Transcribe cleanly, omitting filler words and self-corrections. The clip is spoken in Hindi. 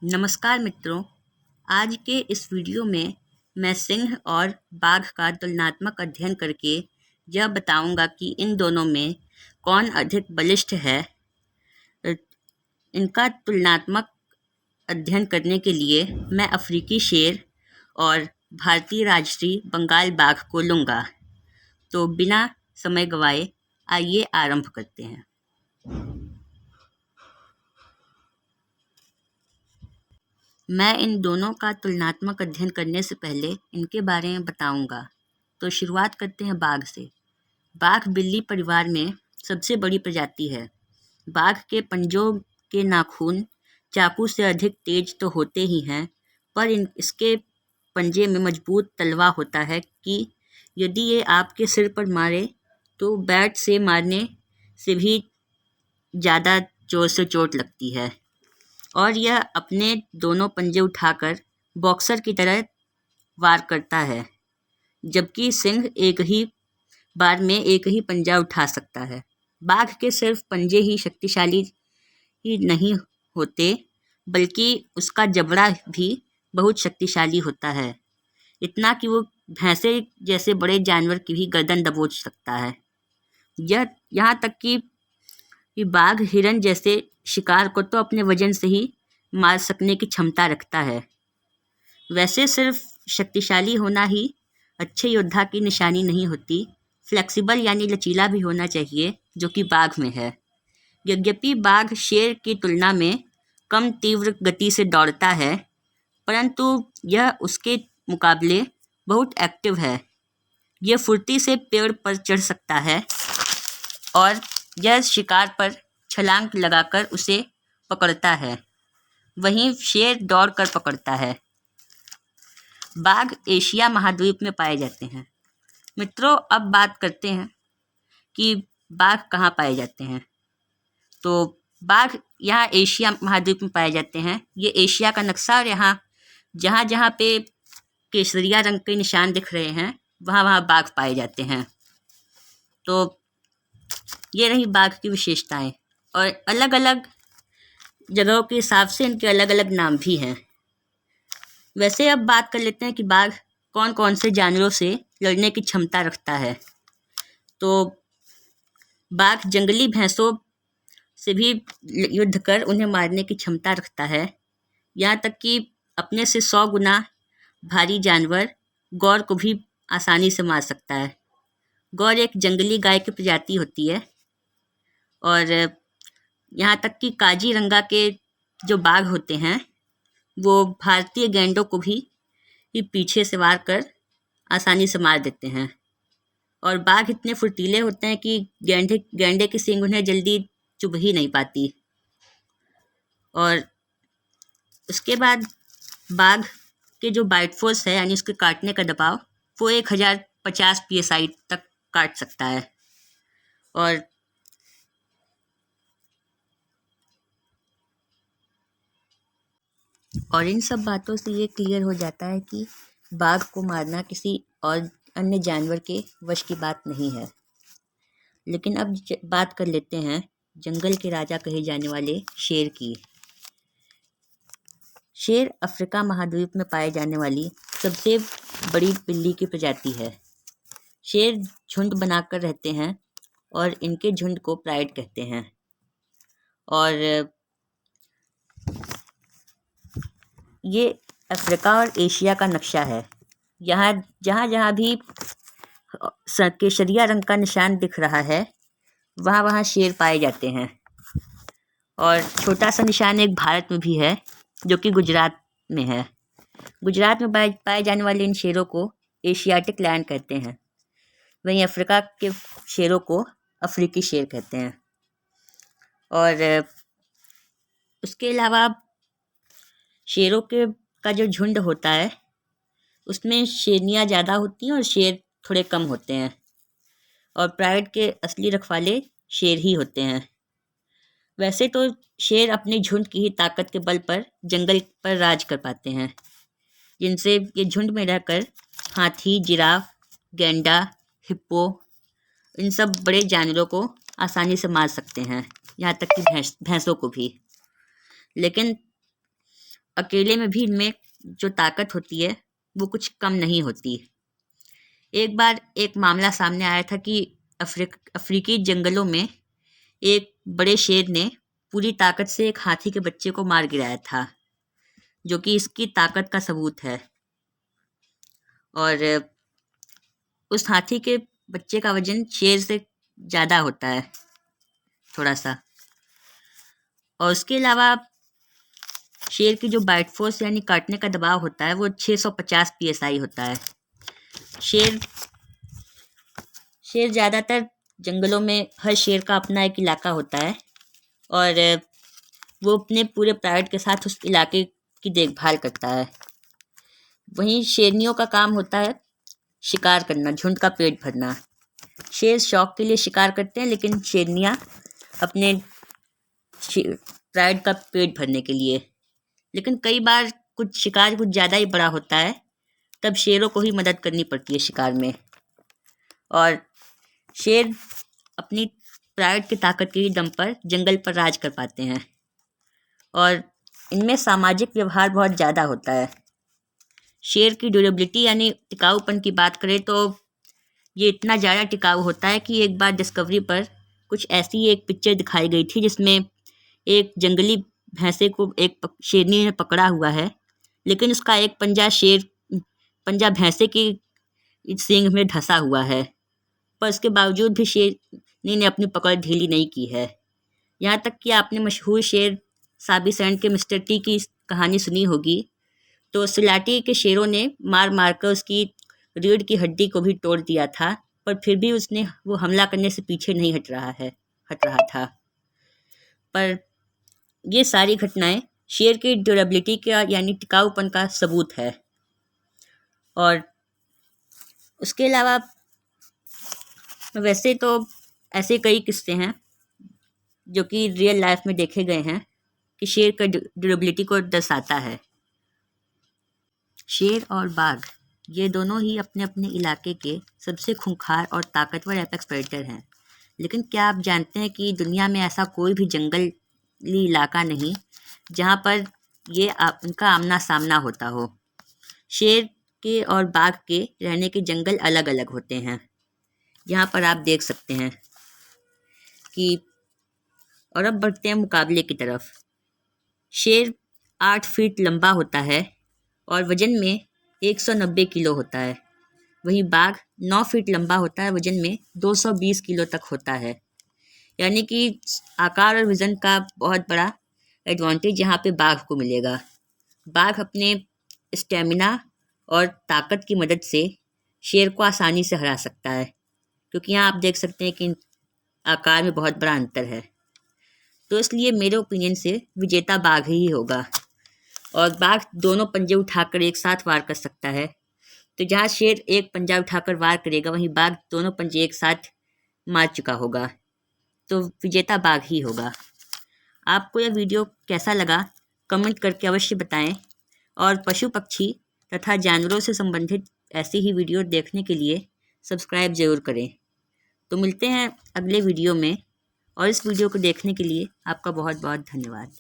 नमस्कार मित्रों। आज के इस वीडियो में मैं सिंह और बाघ का तुलनात्मक अध्ययन करके यह बताऊंगा कि इन दोनों में कौन अधिक बलिष्ठ है। इनका तुलनात्मक अध्ययन करने के लिए मैं अफ्रीकी शेर और भारतीय राष्ट्रीय बंगाल बाघ को लूँगा। तो बिना समय गंवाए आइए आरंभ करते हैं। मैं इन दोनों का तुलनात्मक अध्ययन करने से पहले इनके बारे में बताऊंगा। तो शुरुआत करते हैं बाघ से। बाघ बिल्ली परिवार में सबसे बड़ी प्रजाति है। बाघ के पंजों के नाखून चाकू से अधिक तेज तो होते ही हैं, पर इसके पंजे में मजबूत तलवा होता है कि यदि ये आपके सिर पर मारे तो बैट से मारने से भी ज़्यादा जोर से चोट लगती है। और यह अपने दोनों पंजे उठाकर बॉक्सर की तरह वार करता है, जबकि सिंह एक ही बार में एक ही पंजा उठा सकता है। बाघ के सिर्फ पंजे ही शक्तिशाली ही नहीं होते, बल्कि उसका जबड़ा भी बहुत शक्तिशाली होता है, इतना कि वो भैंसे जैसे बड़े जानवर की भी गर्दन दबोच सकता है। यहाँ तक कि बाघ हिरन जैसे शिकार को तो अपने वजन से ही मार सकने की क्षमता रखता है। वैसे सिर्फ शक्तिशाली होना ही अच्छे योद्धा की निशानी नहीं होती, फ्लेक्सिबल यानी लचीला भी होना चाहिए, जो कि बाघ में है। यद्यपि बाघ शेर की तुलना में कम तीव्र गति से दौड़ता है, परंतु यह उसके मुकाबले बहुत एक्टिव है। यह फुर्ती से पेड़ पर चढ़ सकता है और यह शिकार पर छलांग लगाकर उसे पकड़ता है, वहीं शेर दौड़ कर पकड़ता है। बाघ एशिया महाद्वीप में पाए जाते हैं। मित्रों, अब बात करते हैं कि बाघ कहाँ पाए जाते हैं। तो बाघ यहाँ एशिया महाद्वीप में पाए जाते हैं। ये एशिया का नक्शा, और यहाँ जहाँ जहाँ पे केसरिया रंग के निशान दिख रहे हैं, वहाँ वहाँ बाघ पाए जाते हैं। तो ये रही बाघ की विशेषताएं, और अलग अलग जगहों के हिसाब से इनके अलग अलग नाम भी हैं। वैसे अब बात कर लेते हैं कि बाघ कौन कौन से जानवरों से लड़ने की क्षमता रखता है। तो बाघ जंगली भैंसों से भी युद्ध कर उन्हें मारने की क्षमता रखता है। यहाँ तक कि अपने से 100 गुना भारी जानवर गौर को भी आसानी से मार सकता है। गौर एक जंगली गाय की प्रजाति होती है, और यहाँ तक कि काजीरंगा के जो बाघ होते हैं वो भारतीय गैंडों को भी पीछे से वार कर आसानी से मार देते हैं। और बाघ इतने फुर्तीले होते हैं कि गैंडे की सींग उन्हें जल्दी चुभ ही नहीं पाती। और उसके बाद बाघ के जो बाइट फोर्स है, यानी उसके काटने का दबाव, वो 1050 PSI तक काट सकता है। और इन सब बातों से ये क्लियर हो जाता है कि बाघ को मारना किसी और अन्य जानवर के वश की बात नहीं है। लेकिन अब बात कर लेते हैं जंगल के राजा कहे जाने वाले शेर की। शेर अफ्रीका महाद्वीप में पाए जाने वाली सबसे बड़ी बिल्ली की प्रजाति है। शेर झुंड बनाकर रहते हैं, और इनके झुंड को प्राइड कहते हैं। और ये अफ्रीका और एशिया का नक्शा है। यहाँ जहाँ जहाँ भी केसरिया रंग का निशान दिख रहा है, वहाँ वहाँ शेर पाए जाते हैं। और छोटा सा निशान एक भारत में भी है, जो कि गुजरात में है। गुजरात में पाए जाने वाले इन शेरों को एशियाटिक लायन कहते हैं। वहीं अफ्रीका के शेरों को अफ्रीकी शेर कहते हैं। और उसके अलावा शेरों का जो झुंड होता है, उसमें शेरनियाँ ज़्यादा होती हैं और शेर थोड़े कम होते हैं। और प्राइड के असली रखवाले शेर ही होते हैं। वैसे तो शेर अपने झुंड की ही ताकत के बल पर जंगल पर राज कर पाते हैं, जिनसे ये झुंड में रहकर हाथी, जिराफ, गैंडा, हिप्पो, इन सब बड़े जानवरों को आसानी से मार सकते हैं, यहाँ तक कि भैंसों को भी। लेकिन अकेले में भी इनमें जो ताकत होती है वो कुछ कम नहीं होती। एक बार एक मामला सामने आया था कि अफ्रीकी जंगलों में एक बड़े शेर ने पूरी ताकत से एक हाथी के बच्चे को मार गिराया था, जो कि इसकी ताकत का सबूत है। और उस हाथी के बच्चे का वजन शेर से ज़्यादा होता है थोड़ा सा। और उसके अलावा शेर की जो बाइट फोर्स यानी काटने का दबाव होता है वो 650 psi होता है। शेर ज़्यादातर जंगलों में हर शेर का अपना एक इलाका होता है और वो अपने पूरे प्राइड के साथ उस इलाके की देखभाल करता है। वहीं शेरनियों का काम होता है शिकार करना, झुंड का पेट भरना। शेर शौक के लिए शिकार करते हैं, लेकिन शेरनियाँ अपने प्राइड का पेट भरने के लिए। लेकिन कई बार कुछ शिकार कुछ ज़्यादा ही बड़ा होता है, तब शेरों को ही मदद करनी पड़ती है शिकार में। और शेर अपनी प्राइड की ताकत के दम पर जंगल पर राज कर पाते हैं और इनमें सामाजिक व्यवहार बहुत ज़्यादा होता है। शेर की ड्यूरेबिलिटी यानी टिकाऊपन की बात करें तो ये इतना ज़्यादा टिकाऊ होता है कि एक बार डिस्कवरी पर कुछ ऐसी एक पिक्चर दिखाई गई थी जिसमें एक जंगली भैंसे को एक शेरनी ने पकड़ा हुआ है, लेकिन उसका एक पंजा भैंसे की सींग में धंसा हुआ है, पर उसके बावजूद भी शेरनी ने अपनी पकड़ ढीली नहीं की है। यहाँ तक कि आपने मशहूर शेर साबी सैंड के मिस्टर टी की कहानी सुनी होगी, तो सिलाटी के शेरों ने मार मार कर उसकी रीढ़ की हड्डी को भी तोड़ दिया था, पर फिर भी उसने वो हमला करने से पीछे नहीं हट रहा था। पर ये सारी घटनाएं शेर की ड्यूरेबिलिटी का यानी टिकाऊपन का सबूत है। और उसके अलावा वैसे तो ऐसे कई किस्से हैं जो कि रियल लाइफ में देखे गए हैं कि शेर का ड्यूरेबिलिटी को दर्शाता है। शेर और बाघ ये दोनों ही अपने अपने इलाके के सबसे खूंखार और ताकतवर एपेक्स प्रेडेटर हैं। लेकिन क्या आप जानते हैं कि दुनिया में ऐसा कोई भी जंगली इलाका नहीं जहाँ पर उनका आमना सामना होता हो। शेर के और बाघ के रहने के जंगल अलग अलग होते हैं। यहाँ पर आप देख सकते हैं कि और अब बढ़ते हैं मुकाबले की तरफ। शेर 8 फीट लंबा होता है और वजन में 190 किलो होता है। वहीं बाघ 9 फीट लंबा होता है, वजन में 220 किलो तक होता है। यानी कि आकार और वजन का बहुत बड़ा एडवांटेज यहाँ पे बाघ को मिलेगा। बाघ अपने स्टेमिना और ताकत की मदद से शेर को आसानी से हरा सकता है, क्योंकि यहाँ आप देख सकते हैं कि आकार में बहुत बड़ा अंतर है। तो इसलिए मेरे ओपिनियन से विजेता बाघ ही होगा। और बाघ दोनों पंजे उठाकर एक साथ वार कर सकता है, तो जहाँ शेर एक पंजा उठाकर वार करेगा वहीं बाघ दोनों पंजे एक साथ मार चुका होगा, तो विजेता बाघ ही होगा। आपको यह वीडियो कैसा लगा कमेंट करके अवश्य बताएं और पशु पक्षी तथा जानवरों से संबंधित ऐसी ही वीडियो देखने के लिए सब्सक्राइब ज़रूर करें। तो मिलते हैं अगले वीडियो में, और इस वीडियो को देखने के लिए आपका बहुत बहुत धन्यवाद।